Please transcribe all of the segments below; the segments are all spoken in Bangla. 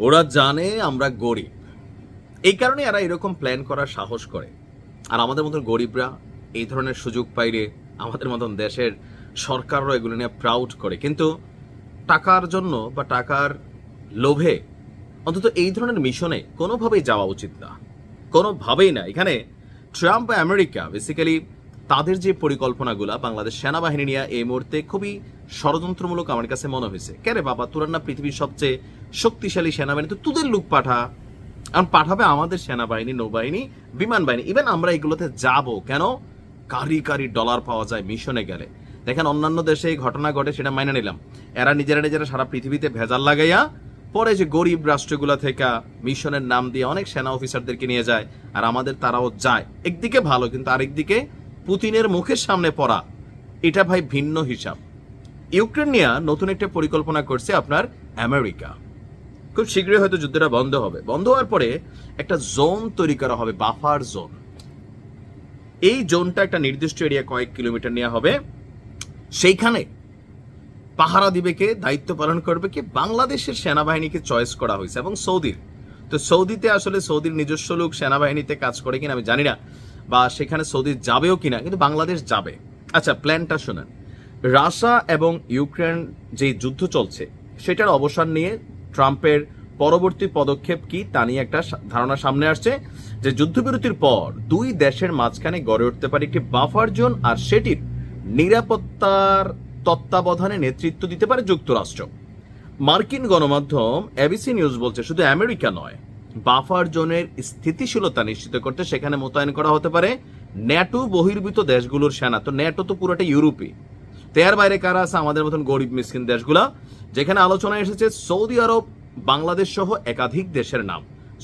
ওরা জানে আমরা গরিব, এই কারণে এরা এরকম প্ল্যান করার সাহস করে। আর আমাদের মতন গরিবরা এই ধরনের সুযোগ পাইলে আমাদের মতন দেশের সরকারও এগুলো নিয়ে প্রাউড করে। কিন্তু টাকার জন্য বা টাকার লোভে অন্তত এই ধরনের মিশনে কোনোভাবেই যাওয়া উচিত না, কোনোভাবেই না। এখানে ট্রাম্প বা আমেরিকা বেসিক্যালি তাদের যে পরিকল্পনাগুলা বাংলাদেশ সেনাবাহিনী নিয়ে এই মুহূর্তে খুবই ষড়যন্ত্রমূলক আমার কাছে মনে হয়েছে। কেরে বাবা, তোরা না পৃথিবীর সবচেয়ে শক্তিশালী সেনাবাহিনী, তো তোদের লোক পাঠা, কারণ পাঠাবে আমাদের সেনাবাহিনী, নৌবাহিনী, বিমান বাহিনী। ইভেন আমরা এগুলোতে যাব কেন? কারি কারি ডলার পাওয়া যায় মিশনে গেলে। দেখেন অন্যান্য দেশে এই ঘটনা ঘটে, সেটা মাইনে নিলাম। এরা নিজেরা সারা পৃথিবীতে ভেজাল লাগাইয়া পরে যে গরিব রাষ্ট্রগুলা থেকে মিশনের নাম দিয়ে অনেক সেনা অফিসারদেরকে নিয়ে যায়, আর আমাদের তারাও যায়। একদিকে ভালো, কিন্তু আরেকদিকে পুতিনের মুখের সামনে পড়া, এটা ভাই ভিন্ন হিসাব। ইউক্রেন নিয়ে নতুন একটা পরিকল্পনা করছে আপনার আমেরিকা। খুব শীঘ্রই হয়তো যুদ্ধটা বন্ধ হবে। বন্ধ হওয়ার পরে একটা জোন তৈরি করা হবে, বাফার জোন। এই জোনটা একটা নির্দিষ্ট এরিয়া, কয়েক কিলোমিটার নেওয়া হবে। সেইখানে পাহারা দিবে কে, দায়িত্ব পালন করবে কে? বাংলাদেশের সেনাবাহিনীকে চয়েস করা হয়েছে এবং সৌদির। তো সৌদিতে আসলে সৌদির নিজস্ব লোক সেনাবাহিনীতে কাজ করে কিনা আমি জানি না, বা সেখানে সৌদি যাবেও কিনা, কিন্তু বাংলাদেশ যাবে। আচ্ছা, প্ল্যানটা শোনেন। রাশিয়া এবং ইউক্রেন যে যুদ্ধ চলছে সেটার অবসান নিয়ে ট্রাম্পের পরবর্তী পদক্ষেপ কি তা নিয়ে একটা ধারণা সামনে আসছে, যে যুদ্ধবিরতির পর দুই দেশের মাঝখানে গড়ে উঠতে পারে একটি বাফার জোন, আর সেটির নিরাপত্তার তত্ত্বাবধানে নেতৃত্ব দিতে পারে যুক্তরাষ্ট্র। মার্কিন গণমাধ্যম এবিসি নিউজ বলছে শুধু আমেরিকা নয়, বাফার জোনের স্থিতিশীলতা নিশ্চিত করতে সেখানে মোতায়েন করা হতে পারে ন্যাটো বহির্ভূত দেশগুলোর সেনা। তো ন্যাটো তো পুরোটা ইউরোপী, এর বাইরে কারা আছে? আমাদের মতন গরিব মিসকিন দেশগুলা। যেখানে আলোচনায় এসেছে সৌদি আরব, বাংলাদেশ সহ একাধিক দেশের নাম।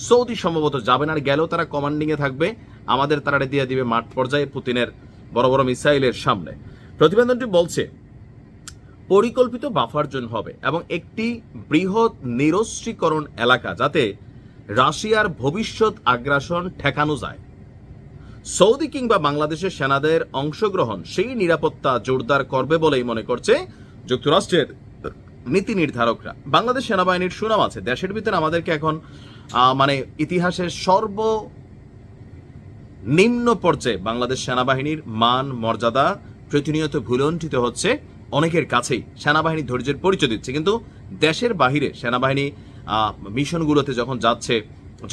সৌদি সম্ভবত যাবে না, আর গেলেও তারা কমান্ডিং এ থাকবে, আমাদের তারা দিয়ে দিবে মাঠ পর্যায়ে পুতিনের বড় বড় মিসাইলের সামনে। প্রতিবেদনটি বলছে পরিকল্পিত বাফার জোন হবে এবং একটি বৃহৎ নিরস্ত্রীকরণ এলাকা, যাতে রাশিয়ার ভবিষ্যৎ আগ্রাসন ঠেকানো যায়। সৌদি কিংবা বাংলাদেশের সেনাদের অংশগ্রহণ সেই নিরাপত্তা জোরদার করবে বলেই মনে করছে যুক্তরাষ্ট্রের নীতি নির্ধারকরা। বাংলাদেশ সেনাবাহিনীর সুনাম আছে দেশের ভিতরে। আমাদেরকে এখন মানে ইতিহাসের সর্বনিম্ন পর্যায়ে বাংলাদেশ সেনাবাহিনীর মান মর্যাদা প্রতিনিয়ত ভুলণ্ঠিত হচ্ছে অনেকের কাছেই। সেনাবাহিনী ধৈর্যের পরিচয় দিচ্ছে, কিন্তু দেশের বাহিরে সেনাবাহিনী মিশনগুলোতে যখন যাচ্ছে,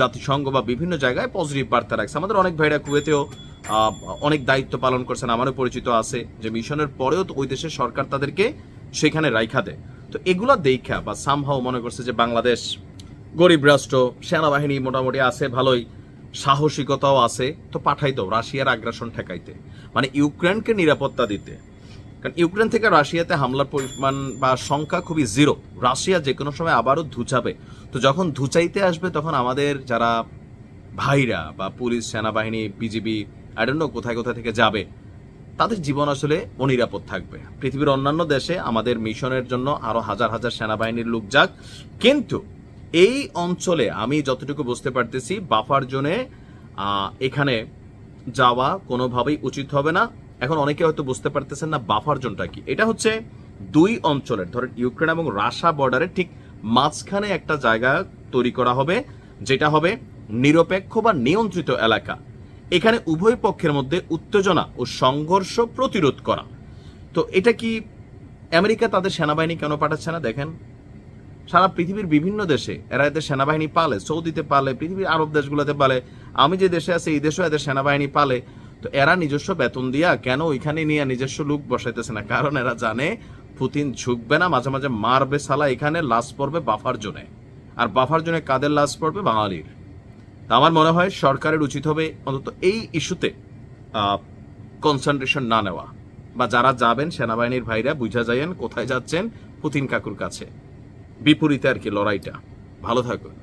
জাতিসংঘ বা বিভিন্ন জায়গায় পজিটিভ বার্তা রাখছে। আমাদের অনেক ভাইরা কুয়েতেও অনেক দায়িত্ব পালন করছেন, আমারও পরিচিত আছে, যে মিশনের পরেও তো ওই দেশের সরকার তাদেরকে সেখানে রাইখা দেয়। তো এগুলা দেখা বা সামহাও মনে করছে যে বাংলাদেশ গরিব রাষ্ট্র, সেনাবাহিনী মোটামুটি আছে ভালোই, সাহসিকতাও আছে, তো পাঠাইতো রাশিয়ার আগ্রাসন ঠেকাইতে, মানে ইউক্রেনকে নিরাপত্তা দিতে। কারণ ইউক্রেন থেকে রাশিয়াতে হামলার পরিমাণ বা সংখ্যা খুবই জিরো। রাশিয়া যে কোনো সময় আবারও ধুচাবে। তো যখন ধুচাইতে আসবে তখন আমাদের যারা ভাইরা বা পুলিশ, সেনাবাহিনী, বিজিবি, আই ডোন্ট নো কোথায় কোথায় থেকে যাবে, তাদের জীবন আসলে অনিরাপদ থাকবে। পৃথিবীর অন্যান্য দেশে আমাদের মিশনের জন্য আরো হাজার হাজার সেনাবাহিনীর লোক যাক, কিন্তু এই অঞ্চলে আমি যতটুকু বুঝতে পারতেছি বাফার জোনে এখানে যাওয়া কোনোভাবেই উচিত হবে না। এখন অনেকে হয়তো বুঝতে পারতেছেন না বাফার জোনটা কি। এটা হচ্ছে দুই অঞ্চলের, ধরেন ইউক্রেন এবং রাশিয়া বর্ডারের ঠিক মাঝখানে একটা জায়গা তৈরি করা হবে, যেটা হবে নিরপেক্ষ বা নিয়ন্ত্রিত এলাকা। এখানে উভয় পক্ষের মধ্যে উত্তেজনা ও সংঘর্ষ প্রতিরোধ করা। তো এটা কি আমেরিকা তাদের সেনাবাহিনী কেন পাঠাচ্ছে না? দেখেন সারা পৃথিবীর বিভিন্ন দেশে এরা এদের সেনাবাহিনী পালে, সৌদিতে পালে, পৃথিবীর আরব দেশগুলোতে পালে, আমি যে দেশে আছি এই দেশেও এদের সেনাবাহিনী পালে। তো এরা নিজস্ব বেতন দিয়া কেন ওইখানে নিয়ে নিজস্ব লোক বসাইতেছে না? কারণ এরা জানে পুতিন ঝুঁকবে না, মাঝে মাঝে মারবে সালা। এখানে লাশ পড়বে বাফার জোনে, আর বাফার জোনে কাদের লাশ পড়বে? বাঙালির। তা আমার মনে হয় সরকারের উচিত হবে অন্তত এই ইস্যুতে কনসেন্ট্রেশন না নেওয়া, বা যারা যাবেন সেনাবাহিনীর ভাইরা বুঝা যায়েন কোথায় যাচ্ছেন, পুতিন কাকুর কাছে। বিপরীতে আর কি লড়াইটা। ভালো থাকুন।